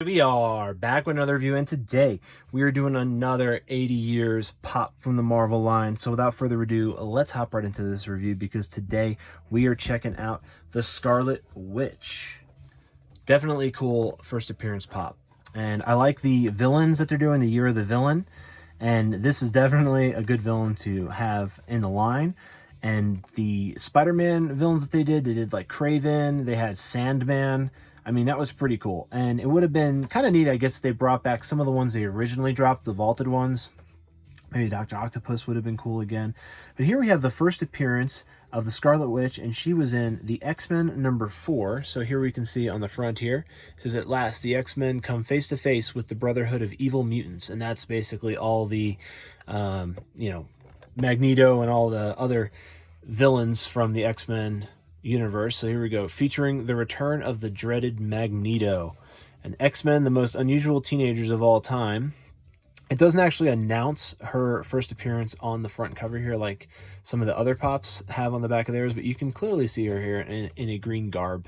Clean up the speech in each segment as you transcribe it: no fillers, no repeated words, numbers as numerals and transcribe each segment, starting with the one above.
We are back with another review, and today we are doing another 80 years pop from the Marvel line. So without further ado, let's hop right into this review, because today we are checking out the Scarlet Witch. Definitely cool first appearance pop. And I like the villains that they're doing, the Year of the Villain. And this is definitely a good villain to have in the line. And the Spider-Man villains that they did like Kraven, they had Sandman. I mean, that was pretty cool. And it would have been kind of neat, I guess, if they brought back some of the ones they originally dropped, the vaulted ones. Maybe Dr. Octopus would have been cool again. But here we have the first appearance of the Scarlet Witch, and she was in the X-Men #4. So here we can see on the front here, it says, "At last, the X-Men come face to face with the Brotherhood of Evil Mutants." And that's basically all the, Magneto and all the other villains from the X-Men universe. So here we go, featuring the return of the dreaded Magneto. And X-Men, the most unusual teenagers of all time. It doesn't actually announce her first appearance on the front cover here like some of the other pops have on the back of theirs, but you can clearly see her here in a green garb.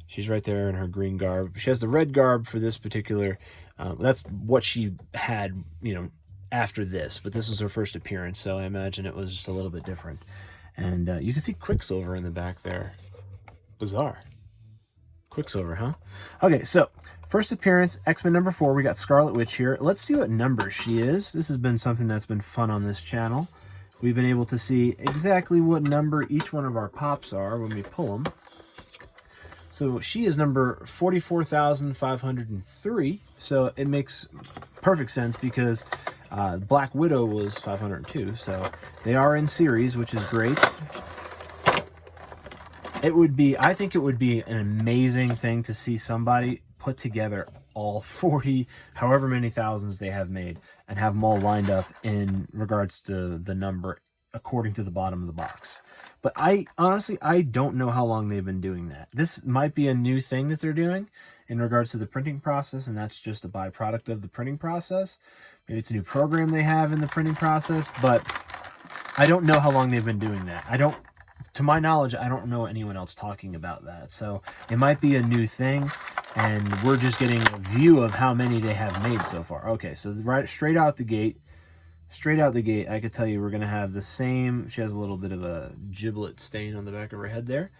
She's right there in her green garb. She has the red garb for this particular, that's what she had, after this, but this was her first appearance, so I imagine it was just a little bit different. And you can see Quicksilver in the back there. Bizarre. Quicksilver, huh? Okay, so first appearance, X-Men #4. We got Scarlet Witch here. Let's see what number she is. This has been something that's been fun on this channel. We've been able to see exactly what number each one of our pops are when we pull them. So she is number 44,503. So it makes perfect sense because Black Widow was 502. So they are in series, which is great. I think it would be an amazing thing to see somebody put together all 40, however many thousands they have made, and have them all lined up in regards to the number according to the bottom of the box. But I don't know how long they've been doing that. This might be a new thing that they're doing in regards to the printing process, and that's just a byproduct of the printing process. Maybe it's a new program they have in the printing process, but I don't know how long they've been doing that. To my knowledge, I don't know anyone else talking about that. So it might be a new thing, and we're just getting a view of how many they have made so far. Okay, so straight out the gate, I could tell you we're going to have the same. She has a little bit of a giblet stain on the back of her head there.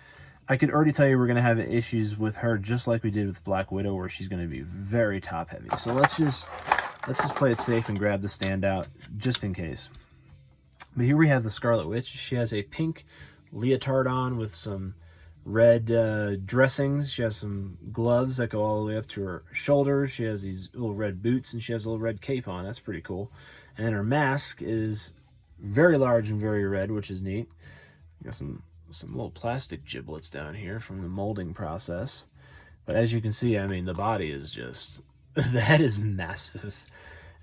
I could already tell you we're going to have issues with her just like we did with Black Widow, where she's going to be very top heavy. So let's just play it safe and grab the standout just in case. But here we have the Scarlet Witch. She has a pink leotard on with some red dressings. She has some gloves that go all the way up to her shoulders. She has these little red boots, and she has a little red cape on. That's pretty cool. And then her mask is very large and very red, which is neat. Got some little plastic giblets down here from the molding process. But as you can see, I mean, the body is just, the head is massive.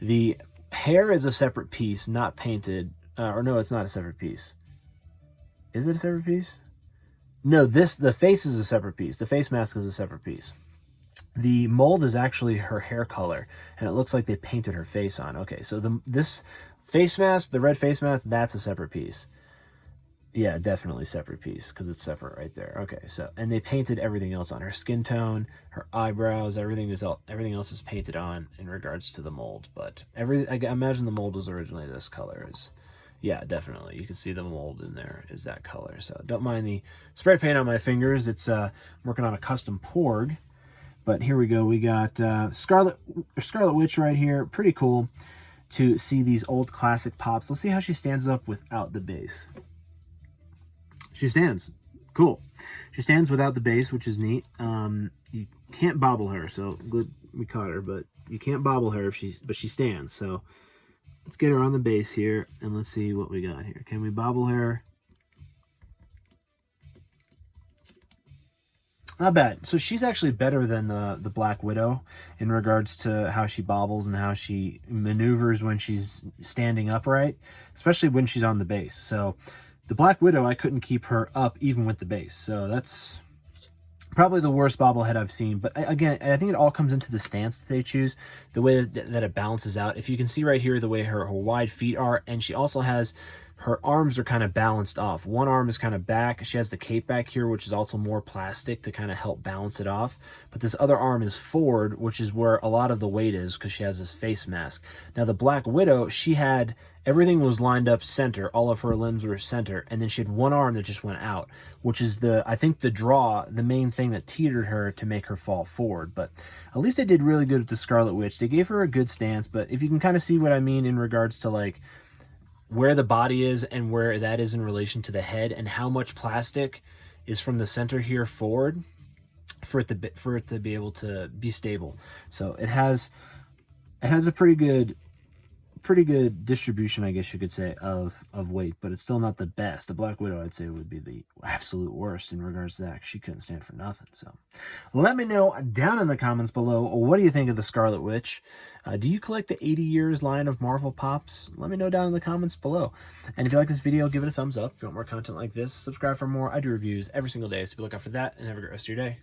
The hair is a separate piece, not painted. Or no, it's not a separate piece. Is it a separate piece? No, the face is a separate piece. The face mask is a separate piece. The mold is actually her hair color, and it looks like they painted her face on. Okay, so this face mask, the red face mask, that's a separate piece. Yeah, definitely separate piece, because it's separate right there. Okay, so, and they painted everything else on. Her skin tone, her eyebrows, everything else is painted on in regards to the mold. But I imagine the mold was originally this color. Yeah, definitely. You can see the mold in there is that color. So don't mind the spray paint on my fingers. It's working on a custom porg. But here we go. We got Scarlet Witch right here. Pretty cool to see these old classic pops. Let's see how she stands up without the base. She stands. Cool. She stands without the base, which is neat. You can't bobble her. So good we caught her, but you can't bobble her but she stands. So let's get her on the base here, and let's see what we got here. Can we bobble her? Not bad. So she's actually better than the Black Widow in regards to how she bobbles and how she maneuvers when she's standing upright, especially when she's on the base. So the Black Widow, I couldn't keep her up even with the base. So that's probably the worst bobblehead I've seen. But again, I think it all comes into the stance that they choose, the way that it balances out. If you can see right here, the way her wide feet are, and she also has her arms are kind of balanced off. One arm is kind of back. She has the cape back here, which is also more plastic to kind of help balance it off. But this other arm is forward, which is where a lot of the weight is because she has this face mask. Now the Black Widow, she had, everything was lined up center. All of her limbs were center. And then she had one arm that just went out, which is I think the main thing that teetered her to make her fall forward. But at least they did really good with the Scarlet Witch. They gave her a good stance, but if you can kind of see what I mean in regards to like where the body is and where that is in relation to the head and how much plastic is from the center here forward for it to be able to be stable. So it has a pretty good distribution, I guess you could say, of weight, but it's still not the best. The Black Widow, I'd say, would be the absolute worst in regards to that. She couldn't stand for nothing. So let me know down in the comments below, what do you think of the Scarlet Witch? Do you collect the 80 years line of Marvel Pops? Let me know down in the comments below. And if you like this video, give it a thumbs up. If you want more content like this, subscribe for more. I do reviews every single day, so be looking out for that, and have a great rest of your day.